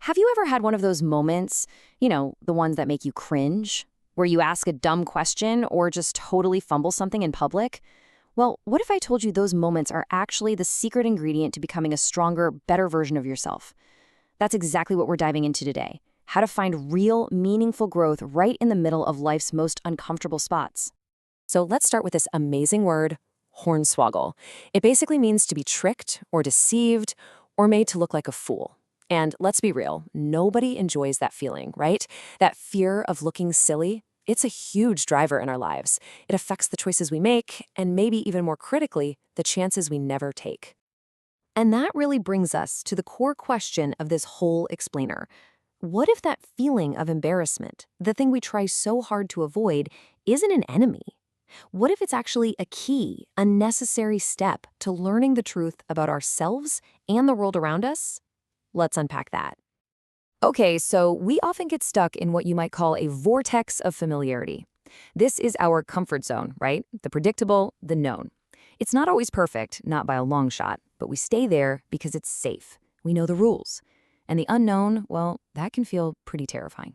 Have you ever had one of those moments, the ones that make you cringe, where you ask a dumb question or just totally fumble something in public? Well, what if I told you those moments are actually the secret ingredient to becoming a stronger, better version of yourself? That's exactly what we're diving into today. How to find real, meaningful growth right in the middle of life's most uncomfortable spots. So let's start with this amazing word, hornswoggle. It basically means to be tricked or deceived or made to look like a fool. And let's be real, nobody enjoys that feeling, right? That fear of looking silly. It's a huge driver in our lives. It affects the choices we make, and maybe even more critically, the chances we never take. And that really brings us to the core question of this whole explainer. What if that feeling of embarrassment, the thing we try so hard to avoid, isn't an enemy? What if it's actually a key, a necessary step to learning the truth about ourselves and the world around us? Let's unpack that. Okay, so we often get stuck in what you might call a vortex of familiarity. This is our comfort zone, right? The predictable, the known. It's not always perfect, not by a long shot, but we stay there because it's safe. We know the rules. And the unknown, well, that can feel pretty terrifying.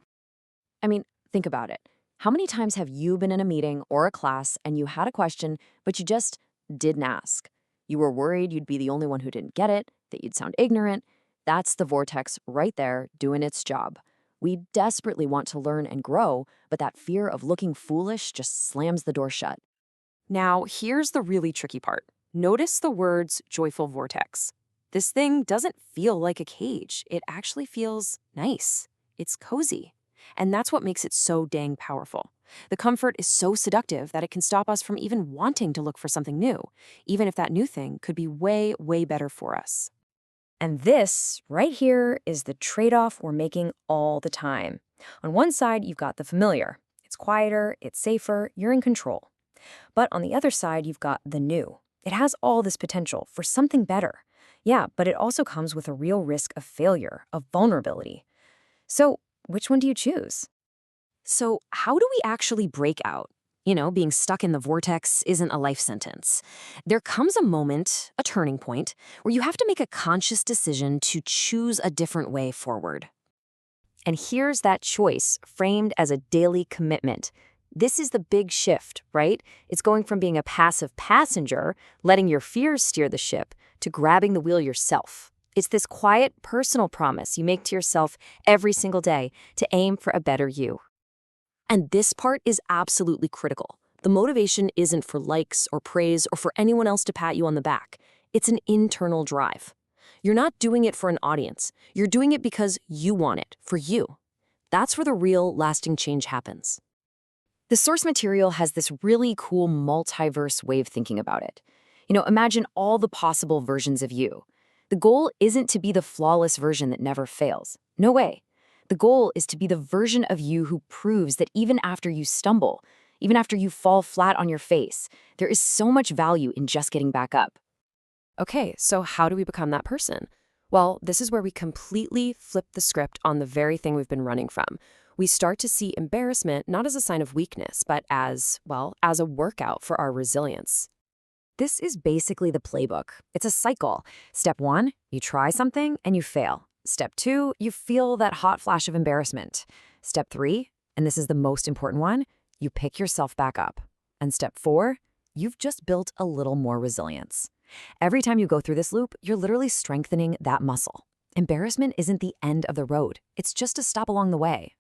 I mean, think about it. How many times have you been in a meeting or a class and you had a question, but you just didn't ask? You were worried you'd be the only one who didn't get it, that you'd sound ignorant. That's the vortex right there doing its job. We desperately want to learn and grow, but that fear of looking foolish just slams the door shut. Now, here's the really tricky part. Notice the words joyful vortex. This thing doesn't feel like a cage. It actually feels nice. It's cozy. And that's what makes it so dang powerful. The comfort is so seductive that it can stop us from even wanting to look for something new, even if that new thing could be way, way better for us. And this, right here, is the trade-off we're making all the time. On one side, you've got the familiar. It's quieter, it's safer, you're in control. But on the other side, you've got the new. It has all this potential for something better. Yeah, but it also comes with a real risk of failure, of vulnerability. So, which one do you choose? So, how do we actually break out? Being stuck in the vortex isn't a life sentence. There comes a moment, a turning point, where you have to make a conscious decision to choose a different way forward. And here's that choice framed as a daily commitment. This is the big shift, right? It's going from being a passive passenger, letting your fears steer the ship, to grabbing the wheel yourself. It's this quiet, personal promise you make to yourself every single day to aim for a better you. And this part is absolutely critical. The motivation isn't for likes or praise or for anyone else to pat you on the back. It's an internal drive. You're not doing it for an audience. You're doing it because you want it, for you. That's where the real, lasting change happens. The source material has this really cool multiverse way of thinking about it. Imagine all the possible versions of you. The goal isn't to be the flawless version that never fails. No way. The goal is to be the version of you who proves that even after you stumble, even after you fall flat on your face, there is so much value in just getting back up. Okay, so how do we become that person? Well, this is where we completely flip the script on the very thing we've been running from. We start to see embarrassment not as a sign of weakness, but as a workout for our resilience. This is basically the playbook. It's a cycle. Step 1, you try something and you fail. Step 2, you feel that hot flash of embarrassment. Step 3, and this is the most important one, you pick yourself back up. And step 4, you've just built a little more resilience. Every time you go through this loop, you're literally strengthening that muscle. Embarrassment isn't the end of the road. It's just a stop along the way.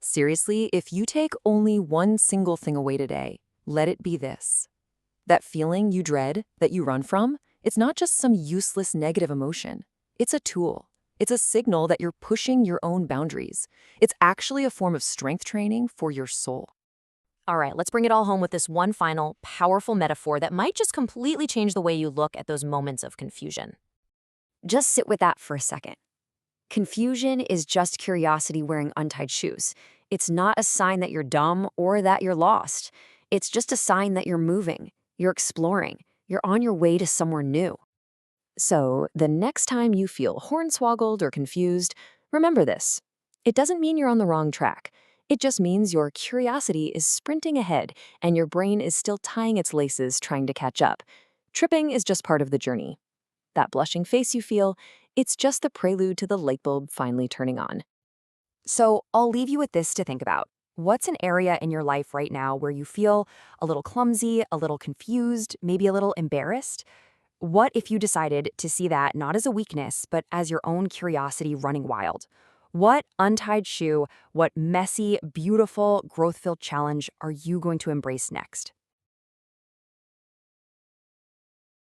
Seriously, if you take only one single thing away today, let it be this. That feeling you dread, that you run from, it's not just some useless negative emotion. It's a tool. It's a signal that you're pushing your own boundaries. It's actually a form of strength training for your soul. All right, let's bring it all home with this one final, powerful metaphor that might just completely change the way you look at those moments of confusion. Just sit with that for a second. Confusion is just curiosity wearing untied shoes. It's not a sign that you're dumb or that you're lost. It's just a sign that you're moving, you're exploring, you're on your way to somewhere new. So, the next time you feel hornswoggled or confused, remember this. It doesn't mean you're on the wrong track. It just means your curiosity is sprinting ahead and your brain is still tying its laces trying to catch up. Tripping is just part of the journey. That blushing face you feel, it's just the prelude to the light bulb finally turning on. So I'll leave you with this to think about. What's an area in your life right now where you feel a little clumsy, a little confused, maybe a little embarrassed? What if you decided to see that not as a weakness, but as your own curiosity running wild? What untied shoe, what messy, beautiful, growth filled challenge are you going to embrace next?